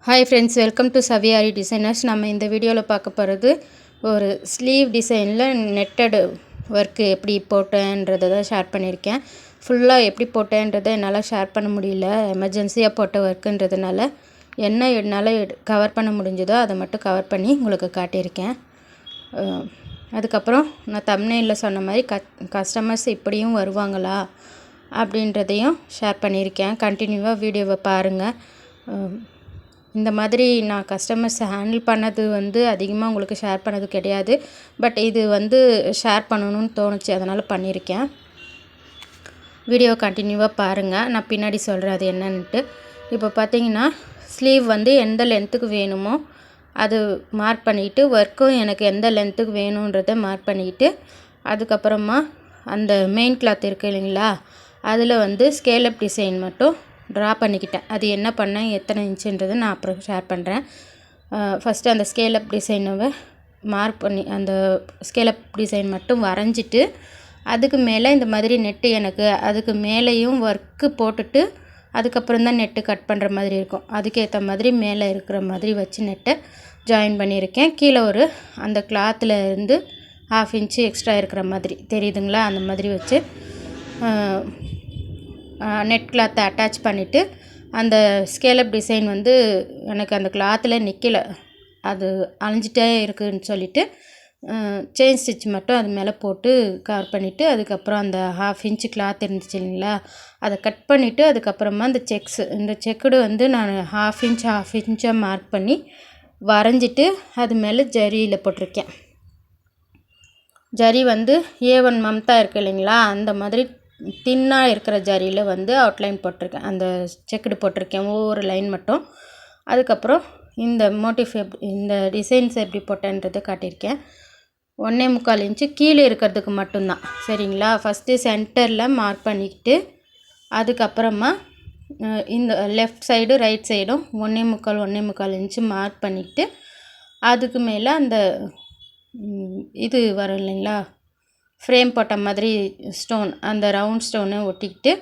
Hi friends, welcome to Saviari Designers. நம்ம இந்த வீடியோவில் பார்க்க போகிறது ஒரு ஸ்லீவ் டிசைனில் நெட்டடு ஒர்க்கு எப்படி போட்டேன்றதை தான் ஷேர் பண்ணியிருக்கேன். ஃபுல்லாக எப்படி போட்டேன்றதை என்னால் ஷேர் பண்ண முடியல, எமர்ஜென்சியாக போட்ட ஒர்க்குன்றதுனால என்ன என்னால் கவர் பண்ண முடிஞ்சதோ அதை மட்டும் கவர் பண்ணி உங்களுக்கு காட்டியிருக்கேன். அதுக்கப்புறம் நான் தம்ப்நெயிலில் சொன்ன மாதிரி கஸ்டமர்ஸ் இப்படியும் வருவாங்களா அப்படின்றதையும் ஷேர் பண்ணியிருக்கேன். கண்டினியூவாக வீடியோவை பாருங்கள். இந்த மாதிரி நான் கஸ்டமர்ஸை ஹேண்டில் பண்ணது அதிகமாக உங்களுக்கு ஷேர் பண்ணது கிடையாது. பட் இது ஷேர் பண்ணணும்னு தோணுச்சு, அதனால் பண்ணியிருக்கேன். வீடியோ கண்டினியூவாக பாருங்கள், நான் பின்னாடி சொல்கிறேன் அது என்னன்ட்டு. இப்போ பார்த்தீங்கன்னா ஸ்லீவ் எந்த லென்த்துக்கு வேணுமோ அது மார்க் பண்ணிக்கிட்டு, ஒர்க்கும் எனக்கு எந்த லென்த்துக்கு வேணுன்றதை மார்க் பண்ணிக்கிட்டு, அதுக்கப்புறமா அந்த மெயின் கிளாத் இருக்குது இல்லைங்களா, அதில் ஸ்கேலப் டிசைன் மட்டும் ட்ரா பண்ணிக்கிட்டேன். அது என்ன பண்ணேன், எத்தனை இன்ச்சுன்றது நான் அப்புறம் ஷேர் பண்ணுறேன். ஃபஸ்ட்டு அந்த ஸ்கேலப் டிசைனை மார்க் பண்ணி அந்த ஸ்கேலப் டிசைன் மட்டும் வரைஞ்சிட்டு, அதுக்கு மேலே இந்த மாதிரி நெட்டு எனக்கு அதுக்கு மேலேயும் ஒர்க்கு போட்டுட்டு அதுக்கப்புறம் தான் நெட்டு கட் பண்ணுற மாதிரி இருக்கும். அதுக்கேற்ற மாதிரி மேலே இருக்கிற மாதிரி வச்சு நெட்டை ஜாயின் பண்ணியிருக்கேன். கீழே அந்த கிளாத்தில் இருந்து 1/2 இன்ச்சு எக்ஸ்ட்ரா இருக்கிற மாதிரி தெரியுதுங்களா, அந்த மாதிரி வச்சு நெட் கிளாத்தை அட்டாச் பண்ணிவிட்டு, அந்த ஸ்கேலப் டிசைன் எனக்கு அந்த கிளாத்தில் நிற்கலை, அது அழிஞ்சிட்டே இருக்குதுன்னு சொல்லிவிட்டு செயின் ஸ்டிச் மட்டும் அது மேலே போட்டு கவர் பண்ணிவிட்டு, அதுக்கப்புறம் அந்த 1/2 இன்ச்சு கிளாத் இருந்துச்சு இல்லைங்களா, அதை கட் பண்ணிவிட்டு, அதுக்கப்புறமா இந்த செக்குடு நான் 1/2 இன்ச்சாக மார்க் பண்ணி வரைஞ்சிட்டு அது மேலே ஜரியில் போட்டிருக்கேன். ஜரி A1 மம்தா இருக்குது இல்லைங்களா, அந்த மாதிரி தின்னாக இருக்கிற ஜரியில் அவுட்லைன் போட்டிருக்கேன், அந்த செக்குடு போட்டிருக்கேன் ஒவ்வொரு லைன் மட்டும். அதுக்கப்புறம் இந்த மோட்டிஃப் இந்த டிசைன்ஸ் எப்படி போட்டேன்றதை காட்டியிருக்கேன். 1.25 இன்ச்சு கீழே இருக்கிறதுக்கு மட்டும்தான், சரிங்களா. ஃபஸ்ட்டு சென்டரில் மார்க் பண்ணிக்கிட்டு, அதுக்கப்புறமா இந்த லெஃப்ட் சைடு ரைட் சைடும் 1.25 இன்ச்சு மார்க் பண்ணிக்கிட்டு, அதுக்கு மேலே அந்த இது வரும் இல்லைங்களா, ஃப்ரேம் போட்ட மாதிரி ஸ்டோன், அந்த ரவுண்ட் ஸ்டோனை ஒட்டிக்கிட்டு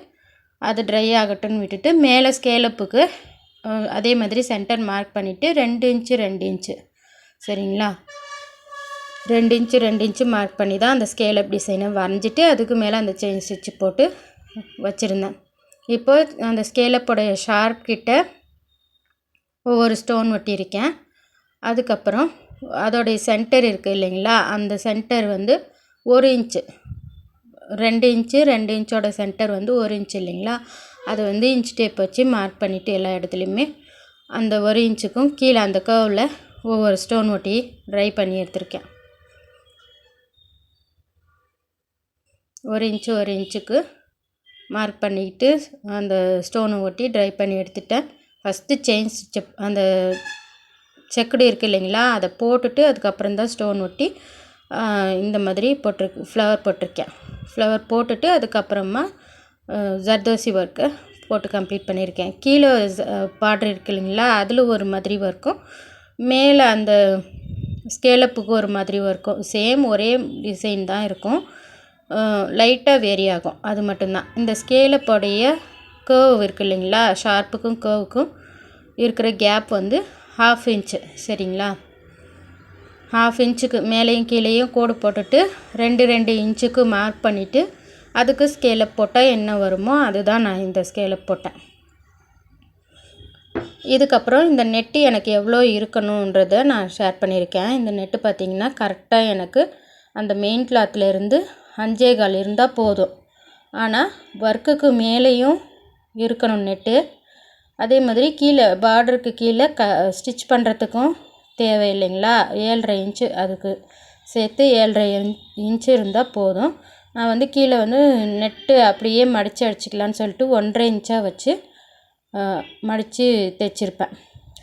அது ட்ரை ஆகட்டும்னு விட்டுட்டு, மேலே ஸ்கேலப்புக்கு அதே மாதிரி சென்டர் மார்க் பண்ணிவிட்டு 2 இன்ச்சு சரிங்களா, 2 இன்ச்சு மார்க் பண்ணி தான் அந்த ஸ்கேலப் டிசைனை வரைஞ்சிட்டு அதுக்கு மேலே அந்த செயின் ஸ்டிச்சு போட்டு வச்சுருந்தேன். இப்போது அந்த ஸ்கேலப்போடைய ஷார்ப் கிட்ட ஒவ்வொரு ஸ்டோன் ஒட்டியிருக்கேன். அதுக்கப்புறம் அதோடைய சென்டர் இருக்குது இல்லைங்களா, அந்த சென்டர் 1 இன்ச்சு, 2 இன்ச்சோட சென்டர் 1 இன்ச்சு இல்லைங்களா, அது இன்ச் டேப் வச்சு மார்க் பண்ணிவிட்டு எல்லா இடத்துலையுமே அந்த 1 இன்ச்சுக்கும் கீழே அந்த கர்வில் ஒவ்வொரு ஸ்டோன் ஒட்டி ட்ரை பண்ணி எடுத்திருக்கேன். 1 இன்ச்சுக்கு மார்க் பண்ணிக்கிட்டு அந்த ஸ்டோனை ஒட்டி ட்ரை பண்ணி எடுத்துட்டேன். ஃபஸ்ட்டு செயின் ஸ்டிச் அந்த செக்குடு இருக்குது இல்லைங்களா, அதை போட்டுட்டு அதுக்கப்புறம் தான் ஸ்டோன் ஒட்டி இந்த மாதிரி ஃப்ளவர் போட்டிருக்கேன். ஃப்ளவர் போட்டுட்டு அதுக்கப்புறமா ஜர்தோசி ஒர்க்கை போட்டு கம்ப்ளீட் பண்ணியிருக்கேன். கீழே பார்டர் இருக்குது இல்லைங்களா, அதில் ஒரு மாதிரி ஒர்க்கும், மேலே அந்த ஸ்கேலப்புக்கு ஒரு மாதிரி ஒர்க்கும், சேம் ஒரே டிசைன் தான் இருக்கும், லைட்டாக வேரி ஆகும், அது மட்டும்தான். இந்த ஸ்கேலப்போடைய கர்வ் இருக்குது இல்லைங்களா, ஷார்ப்புக்கும் கர்வுக்கும் இருக்கிற கேப் 1/2 இன்ச்சு, சரிங்களா. 1/2 இன்ச்சுக்கு மேலேயும் கீழேயும் கோடு போட்டுட்டு 2 இன்ச்சுக்கு மார்க் பண்ணிவிட்டு அதுக்கு ஸ்கேலப் போட்டால் என்ன வருமோ அதுதான் நான் இந்த ஸ்கேலப் போட்டேன். இதுக்கப்புறம் இந்த நெட்டு எனக்கு எவ்வளோ இருக்கணுன்றதை நான் ஷேர் பண்ணியிருக்கேன். இந்த நெட்டு பார்த்திங்கன்னா கரெக்டாக எனக்கு அந்த மெயின் கிளாத்லேருந்து 5.25 இருந்தால் போதும். ஆனால் ஒர்க்குக்கு மேலேயும் இருக்கணும் நெட்டு. அதே மாதிரி கீழே பார்டருக்கு கீழே ஸ்டிச் பண்ணுறதுக்கும் தேவை இல்லைங்களா, 7.5 இன்ச்சு, அதுக்கு சேர்த்து 7.5 இன்ச்சு இருந்தால் போதும். நான் கீழே நெட்டு அப்படியே மடித்து அடிச்சிக்கலான்னு சொல்லிட்டு 1.5 இன்ச்சாக வச்சு மடித்து தைச்சிருப்பேன்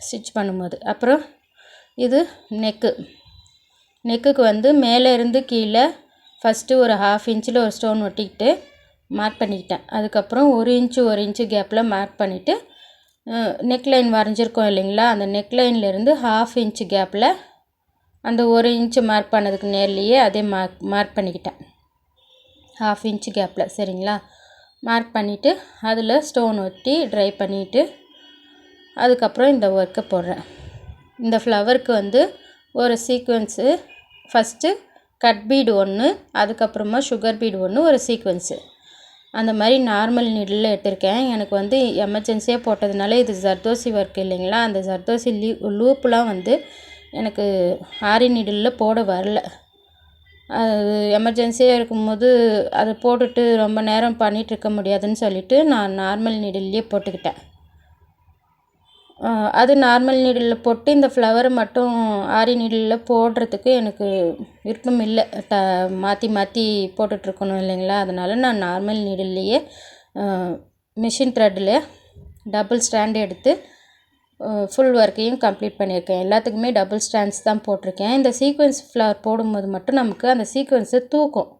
ஸ்டிச் பண்ணும்போது. அப்புறம் இது நெக்குக்கு மேலே இருந்து கீழே ஃபஸ்ட்டு ஒரு 1/2 இன்ச்சில் ஒரு ஸ்டோன் ஒட்டிக்கிட்டு மார்க் பண்ணிக்கிட்டேன். அதுக்கப்புறம் 1 இன்ச்சு கேப்பில் மார்க் பண்ணிவிட்டு நெக்லைன் வரைஞ்சிருக்கோம் இல்லைங்களா, அந்த நெக்லைன்லேருந்து 1/2 இன்ச்சு கேப்பில் அந்த 1 இன்ச்சு மார்க் பண்ணதுக்கு நேர்லேயே அதே மார்க் பண்ணிக்கிட்டேன் 1/2 இன்ச்சு கேப்பில், சரிங்களா. மார்க் பண்ணிவிட்டு அதில் ஸ்டோன் ஒட்டி ட்ரை பண்ணிவிட்டு அதுக்கப்புறம் இந்த ஒர்க்கை போடுறேன். இந்த ஃப்ளவருக்கு வந்து ஒரு சீக்வென்ஸு ஃபஸ்ட்டு கட் பீடு ஒன்று, அதுக்கப்புறமா சுகர் பீடு ஒன்று, ஒரு சீக்வென்ஸு அந்த மாதிரி நார்மல் நீடில் எடுத்திருக்கேன். எனக்கு வந்து எமர்ஜென்சியாக போட்டதுனால இது ஜர்தோசி ஒர்க் இல்லைங்களா, அந்த ஜர்தோசி லூப்லாம் வந்து எனக்கு ஆரி நீடிலில் போட வரல. அது எமர்ஜென்சியாக இருக்கும்போது அதை போட்டுட்டு ரொம்ப நேரம் பண்ணிகிட்ருக்க முடியாதுன்னு சொல்லிவிட்டு நான் நார்மல் நீடில்லையே போட்டுக்கிட்டேன். அது நார்மல் நீடிலில் போட்டு இந்த ஃப்ளவரை மட்டும் ஆரி நீடிலில் போடுறதுக்கு எனக்கு விருப்பம் இல்லை. மாற்றி மாற்றி போட்டுட்ருக்கணும் இல்லைங்களா, அதனால் நான் நார்மல் நீடில்லையே மிஷின் த்ரெட்டில் டபுள் ஸ்டாண்ட் எடுத்து ஃபுல் ஒர்க்கையும் கம்ப்ளீட் பண்ணியிருக்கேன். எல்லாத்துக்குமே டபுள் ஸ்டாண்ட்ஸ் தான் போட்டிருக்கேன். இந்த சீக்வென்ஸ் ஃப்ளவர் போடும்போது மட்டும் நமக்கு அந்த சீக்வென்ஸை தூக்கும்.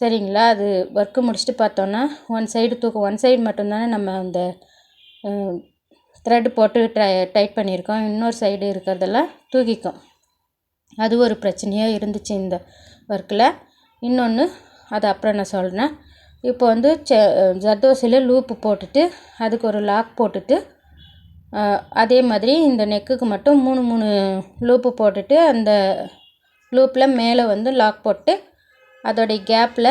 சரிங்களா, அது ஒர்க்கு முடிச்சுட்டு பார்த்தோன்னா ஒன் சைடு தூக்கும். ஒன் சைடு மட்டும்தானே நம்ம அந்த த்ரெட் போட்டு டைட் பண்ணியிருக்கோம். இன்னொரு சைடு இருக்கிறதெல்லாம் தூக்கிக்கும். அது ஒரு பிரச்சனையாக இருந்துச்சு இந்த ஒர்க்கில். இன்னொன்று அது அப்புறம் நான் சொல்கிறேன். இப்போ வந்து ஜர்தோசியில் லூப்பு போட்டுட்டு அதுக்கு ஒரு லாக் போட்டுட்டு அதே மாதிரி இந்த நெக்குக்கு மட்டும் 3 லூப்பு போட்டுட்டு அந்த லூப்பில் மேலே வந்து லாக் போட்டு அதோடைய கேப்பில்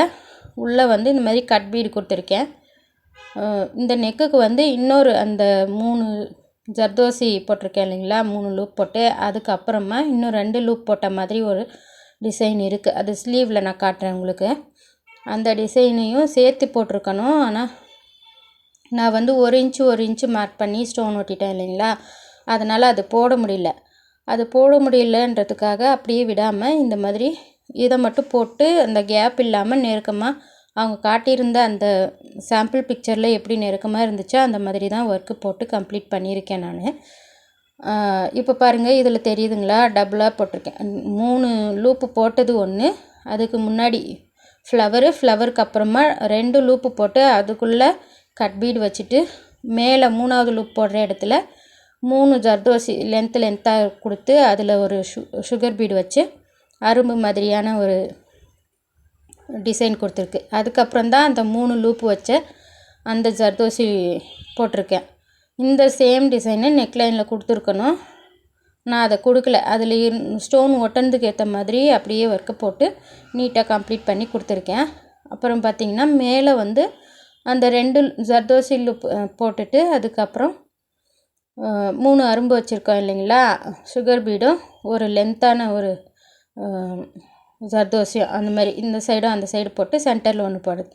உள்ளே வந்து இந்த மாதிரி கட் பீடு கொடுத்துருக்கேன். இந்த நெக்குக்கு வந்து இன்னொரு அந்த 3 ஜர்தோசி போட்டிருக்கேன் இல்லைங்களா, 3 லூப் போட்டு அதுக்கப்புறமா இன்னும் 2 லூப் போட்ட மாதிரி ஒரு டிசைன் இருக்குது. அது ஸ்லீவில் நான் காட்டுறேன் உங்களுக்கு. அந்த டிசைனையும் சேர்த்து போட்டிருக்கணும். ஆனால் நான் வந்து 1 இன்ச்சு மார்க் பண்ணி ஸ்டோன் ஒட்டிட்டேன் இல்லைங்களா, அதனால் அது போட முடியல. அது போட முடியலன்றதுக்காக அப்படியே விடாமல் இந்த மாதிரி இதை மட்டும் போட்டு அந்த கேப் இல்லாமல் நெருக்கமாக அவங்க காட்டியிருந்த அந்த சாம்பிள் பிக்சரில் எப்படி நெருக்கமாக இருந்துச்சோ அந்த மாதிரி தான் ஒர்க்கு போட்டு கம்ப்ளீட் பண்ணியிருக்கேன் நான். இப்போ பாருங்கள், இதில் தெரியுதுங்களா, டபுளாக போட்டிருக்கேன். 3 லூப்பு போட்டது ஒன்று, அதுக்கு முன்னாடி ஃப்ளவருக்கு அப்புறமா 2 லூப்பு போட்டு அதுக்குள்ளே கட் பீடு வச்சுட்டு மேலே 3வது லூப் போடுற இடத்துல 3 ஜர்தோசி லென்த்தாக கொடுத்து அதில் ஒரு சுகர் பீடு வச்சு அரும்பு மாதிரியான ஒரு டிசைன் கொடுத்துருக்கு. அதுக்கப்புறம் தான் அந்த 3 லூப்பு வச்ச அந்த ஜர்தோசி போட்டிருக்கேன். இந்த சேம் டிசைனை நெக்லைனில் கொடுத்துருக்கணும். நான் அதை கொடுக்கல. அதில் ஸ்டோன் ஒட்டுறதுக்கு ஏற்ற மாதிரி அப்படியே ஒர்க்கை போட்டு நீட்டாக கம்ப்ளீட் பண்ணி கொடுத்துருக்கேன். அப்புறம் பார்த்திங்கன்னா மேலே வந்து அந்த 2 ஜர்தோசி லூப் போட்டுட்டு அதுக்கப்புறம் 3 அரும்பு வச்சுருக்கோம் இல்லைங்களா, சுகர் பீடும் ஒரு லென்த்தான ஒரு ஜர்தோசியும் அந்த மாதிரி இந்த சைடும் அந்த சைடு போட்டு சென்டரில் ஒன்று போடுது.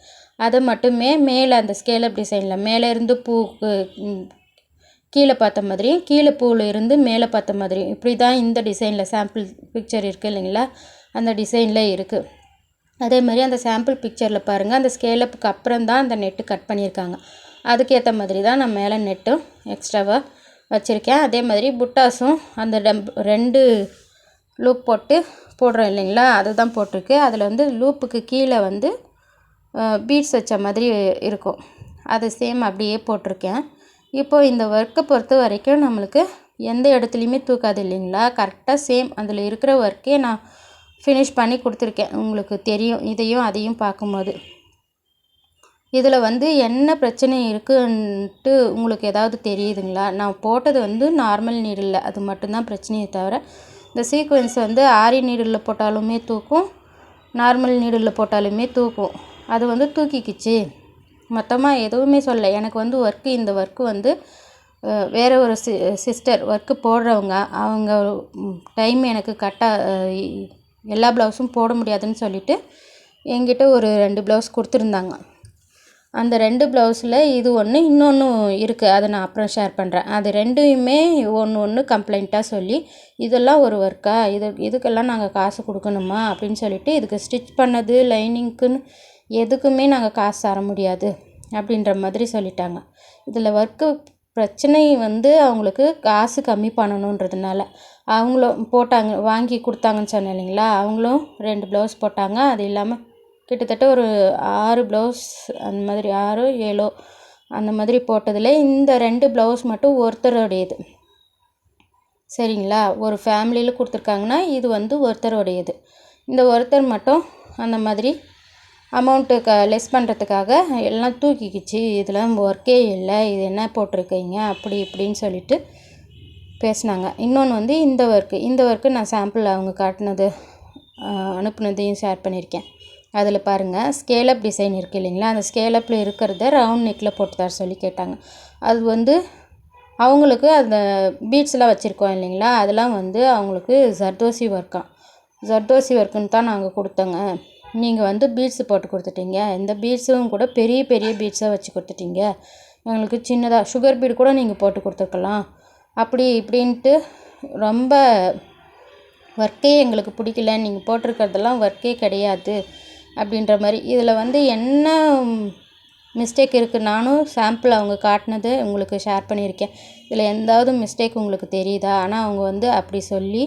அதை மட்டுமே மேலே அந்த ஸ்கேலப் டிசைனில் மேலே இருந்து பூக்கு கீழே பார்த்த மாதிரியும் கீழே பூவில் இருந்து மேலே பார்த்த மாதிரியும் இப்படி தான் இந்த டிசைனில் சாம்பிள் பிக்சர் இருக்குது இல்லைங்களா, அந்த டிசைனில் இருக்குது. அதே மாதிரி அந்த சாம்பிள் பிக்சரில் பாருங்கள், அந்த ஸ்கேலப்புக்கு அப்புறம் தான் அந்த நெட்டு கட் பண்ணியிருக்காங்க. அதுக்கேற்ற மாதிரி தான் நான் மேலே நெட்டும் எக்ஸ்ட்ராவாக வச்சுருக்கேன். அதே மாதிரி புட்டாஸும் அந்த 2 லூப் போட்டு போடுறோம் இல்லைங்களா, அதுதான் போட்டிருக்கு. அதில் வந்து லூப்புக்கு கீழே வந்து பீட்ஸ் வச்ச மாதிரி இருக்கும். அது சேம் அப்படியே போட்டிருக்கேன். இப்போது இந்த ஒர்க்கை பொறுத்த வரைக்கும் நம்மளுக்கு எந்த இடத்துலையுமே தூக்காது இல்லைங்களா, கரெக்டாக சேம் அதில் இருக்கிற ஒர்க்கே நான் ஃபினிஷ் பண்ணி கொடுத்துருக்கேன். உங்களுக்கு தெரியும் இதையும் அதையும் பார்க்கும்போது. இதில் வந்து என்ன பிரச்சனை இருக்குன்ட்டு உங்களுக்கு ஏதாவது தெரியுதுங்களா? நான் போட்டது வந்து நார்மல் நீடில், அது மட்டும்தான் பிரச்சனையே தவிர இந்த சீக்வென்ஸ் வந்து ஆரி நீடில் போட்டாலுமே தூக்கும், நார்மல் நீடில் போட்டாலுமே தூக்கும். அது வந்து தூக்கிக்கிச்சு. மொத்தமாக எதுவுமே சொல்ல. எனக்கு வந்து இந்த ஒர்க்கு வந்து வேறு ஒரு சிஸ்டர் ஒர்க்கு போடுறவங்க, அவங்க டைம் எனக்கு எல்லா ப்ளவுஸும் போட முடியாதுன்னு சொல்லிவிட்டு என்கிட்ட ஒரு 2 ப்ளவுஸ் கொடுத்துருந்தாங்க. அந்த 2 ப்ளவுஸில் இது ஒன்று, இன்னொன்று இருக்குது, அதை நான் அப்புறம் ஷேர் பண்ணுறேன். அது 2யுமே ஒன்று கம்ப்ளைண்ட்டாக சொல்லி இதெல்லாம் ஒரு ஒர்க்கா, இதுக்கெல்லாம் நாங்கள் காசு கொடுக்கணுமா அப்படின்னு சொல்லிவிட்டு இதுக்கு ஸ்டிச் பண்ணது லைனிங்க்குன்னு எதுக்குமே நாங்கள் காசு தர முடியாது அப்படின்ற மாதிரி சொல்லிட்டாங்க. இதில் ஒர்க்கு பிரச்சனை வந்து அவங்களுக்கு காசு கம்மி பண்ணணுன்றதுனால அவங்களும் போட்டாங்க, வாங்கி கொடுத்தாங்கன்னு சொன்னேன் இல்லைங்களா, அவங்களும் 2 ப்ளவுஸ் போட்டாங்க. அது இல்லாமல் கிட்டத்தட்ட ஒரு 6 ப்ளவுஸ் அந்த மாதிரி 6 7 அந்த மாதிரி போட்டதில் இந்த 2 ப்ளவுஸ் மட்டும் ஒருத்தருடையது. சரிங்களா, ஒரு ஃபேமிலியில் கொடுத்துருக்காங்கன்னா இது வந்து ஒருத்தருடையது. இந்த ஒருத்தர் மட்டும் அந்த மாதிரி அமௌண்ட்டு லெஸ் பண்ணுறதுக்காக எல்லாம் தூக்கிக்கிச்சு, இதெல்லாம் ஒர்க்கே இல்லை, இது என்ன போட்டிருக்கீங்க அப்படி இப்படின்னு சொல்லிட்டு பேசினாங்க. இன்னொன்று வந்து இந்த ஒர்க்கு நான் சாம்பிள் அவங்க காட்டினது அனுப்புனதையும் ஷேர் பண்ணியிருக்கேன். அதில் பாருங்கள், ஸ்கேலப் டிசைன் இருக்குது இல்லைங்களா, அந்த ஸ்கேலப்பில் இருக்கிறத ரவுண்ட் நெக்கில் போட்டு தர சொல்லி கேட்டாங்க. அது வந்து அவங்களுக்கு அந்த பீட்ஸ்லாம் வச்சுருக்கோம் இல்லைங்களா, அதெல்லாம் வந்து அவங்களுக்கு ஜர்தோசி ஒர்க்குன்னு தான் நாங்கள் கொடுத்தோங்க. நீங்கள் வந்து பீட்ஸு போட்டு கொடுத்துட்டீங்க, இந்த பீட்ஸும் கூட பெரிய பெரிய பீட்ஸாக வச்சு கொடுத்துட்டீங்க, எங்களுக்கு சின்னதாக சுகர் பீடு கூட நீங்கள் போட்டு கொடுத்துருக்கலாம், அப்படி இப்படின்ட்டு ரொம்ப ஒர்க்கே எங்களுக்கு பிடிக்கல, நீங்கள் போட்டிருக்கிறதெல்லாம் ஒர்க்கே கிடையாது அப்படின்ற மாதிரி. இதில் வந்து என்ன மிஸ்டேக் இருக்குது, நானும் சாம்பிள் அவங்க காட்டினது உங்களுக்கு ஷேர் பண்ணியிருக்கேன். இதில் எந்தாவது மிஸ்டேக் உங்களுக்கு தெரியுதா? ஆனால் அவங்க வந்து அப்படி சொல்லி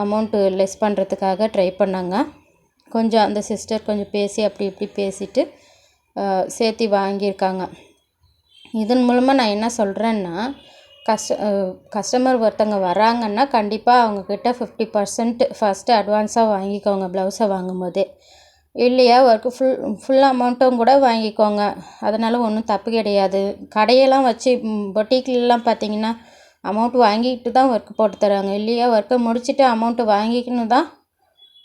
அமௌண்ட்டு லெஸ் பண்ணுறதுக்காக ட்ரை பண்ணாங்க. கொஞ்சம் அந்த சிஸ்டர் கொஞ்சம் பேசி அப்படி இப்படி பேசிவிட்டு சேர்த்து வாங்கியிருக்காங்க. இதன் மூலமாக நான் என்ன சொல்கிறேன்னா, கஸ்டமர் ஒருத்தங்க வராங்கன்னா கண்டிப்பாக அவங்கக்கிட்ட 50% ஃபஸ்ட்டு அட்வான்ஸாக வாங்கிக்கோங்க ப்ளவுஸை வாங்கும்போதே. இல்லையா ஒர்க்கு ஃபுல் அமௌண்ட்டும் கூட வாங்கிக்கோங்க, அதனால் ஒன்றும் தப்பு கிடையாது. கடையெல்லாம் வச்சு பொட்டிக்லாம் பார்த்திங்கன்னா அமௌண்ட் வாங்கிட்டு தான் ஒர்க்கு போட்டு தராங்க, இல்லையா ஒர்க்கை முடிச்சுட்டு அமௌண்ட்டு வாங்கிக்கின்னு தான்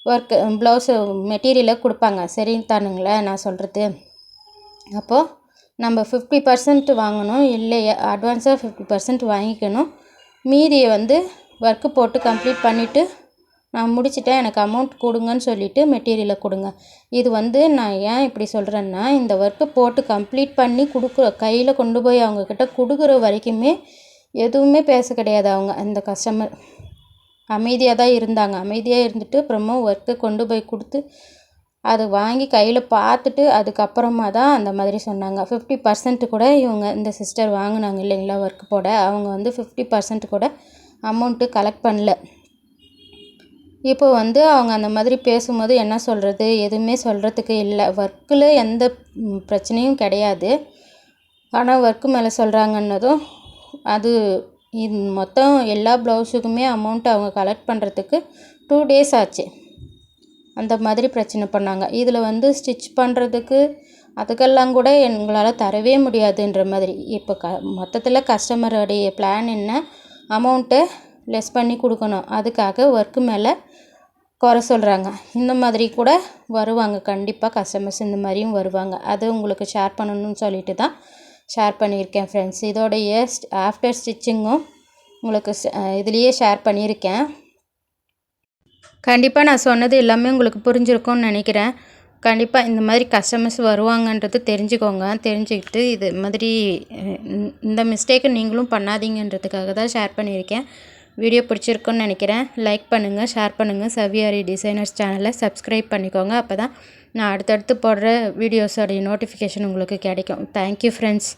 ஒர்க்கு ப்ளவுஸு மெட்டீரியலை கொடுப்பாங்க. சரி தானுங்களே நான் சொல்கிறது? அப்போது நம்ம 50% வாங்கணும், இல்லையா அட்வான்ஸாக 50% வாங்கிக்கணும், மீதியை வந்து ஒர்க்கு போட்டு கம்ப்ளீட் பண்ணிவிட்டு நான் முடிச்சிட்டேன் எனக்கு அமௌண்ட் கொடுங்கன்னு சொல்லிவிட்டு மெட்டீரியலை கொடுங்க. இது வந்து நான் ஏன் இப்படி சொல்கிறேன்னா, இந்த ஒர்க்கு போட்டு கம்ப்ளீட் பண்ணி கையில் கொண்டு போய் அவங்கக்கிட்ட கொடுக்குற வரைக்குமே எதுவுமே பேச கிடையாது. அவங்க அந்த கஸ்டமர் அமைதியாக தான் இருந்தாங்க. அமைதியாக இருந்துட்டு அப்புறமா ஒர்க்கு கொண்டு போய் கொடுத்து அதை வாங்கி கையில் பார்த்துட்டு அதுக்கப்புறமா தான் அந்த மாதிரி சொன்னாங்க. 50% கூட இந்த சிஸ்டர் வாங்கினாங்க இல்லைங்களா ஒர்க்கு போட, அவங்க வந்து 50% கூட அமௌண்ட்டு கலெக்ட் பண்ணல. இப்போ வந்து அவங்க அந்த மாதிரி பேசும்போது என்ன சொல்கிறது, எதுவுமே சொல்கிறதுக்கு இல்லை. ஒர்க்கில் எந்த பிரச்சனையும் கிடையாது, ஆனால் ஒர்க்கு மேலே சொல்கிறாங்கன்னதும் அது மொத்தம் எல்லா ப்ளவுஸுக்குமே அமௌண்ட் அவங்க கலெக்ட் பண்ணுறதுக்கு 2 days ஆச்சு. அந்த மாதிரி பிரச்சனை பண்ணாங்க. இதில் வந்து ஸ்டிச் பண்ணுறதுக்கு அதுக்கெல்லாம் கூட எங்களால் தரவே முடியாதுன்ற மாதிரி. இப்போ மொத்தத்தில் கஸ்டமருடைய பிளான் என்ன, அமௌண்ட்டை லெஸ் பண்ணி கொடுக்கணும், அதுக்காக ஒர்க்கு மேலே குறை சொல்கிறாங்க. இந்த மாதிரி கூட வருவாங்க கண்டிப்பாக கஸ்டமர்ஸ், இந்த மாதிரியும் வருவாங்க. அது உங்களுக்கு ஷேர் பண்ணணும்னு சொல்லிட்டு தான் ஷேர் பண்ணியிருக்கேன் ஃப்ரெண்ட்ஸ். இதோடைய ஆஃப்டர் ஸ்டிச்சிங்கும் உங்களுக்கு இதுலேயே ஷேர் பண்ணியிருக்கேன். கண்டிப்பாக நான் சொன்னது எல்லாமே உங்களுக்கு புரிஞ்சிருக்கும்னு நினைக்கிறேன். கண்டிப்பாக இந்த மாதிரி கஸ்டமர்ஸ் வருவாங்கன்றது தெரிஞ்சுக்கோங்க. தெரிஞ்சுக்கிட்டு இது மாதிரி இந்த மிஸ்டேக்கை நீங்களும் பண்ணாதீங்கன்றதுக்காக தான் ஷேர் பண்ணியிருக்கேன். வீடியோ பிடிச்சிருக்குன்னு நினைக்கிறேன். லைக் பண்ணுங்கள், ஷேர் பண்ணுங்கள். சவ்யாரி டிசைனர்ஸ் சேனலை சப்ஸ்கிரைப் பண்ணிக்கோங்க. அப்போ தான் நான் அடுத்தடுத்து போடுற வீடியோஸோடைய நோட்டிஃபிகேஷன் உங்களுக்கு கிடைக்கும். Thank you friends.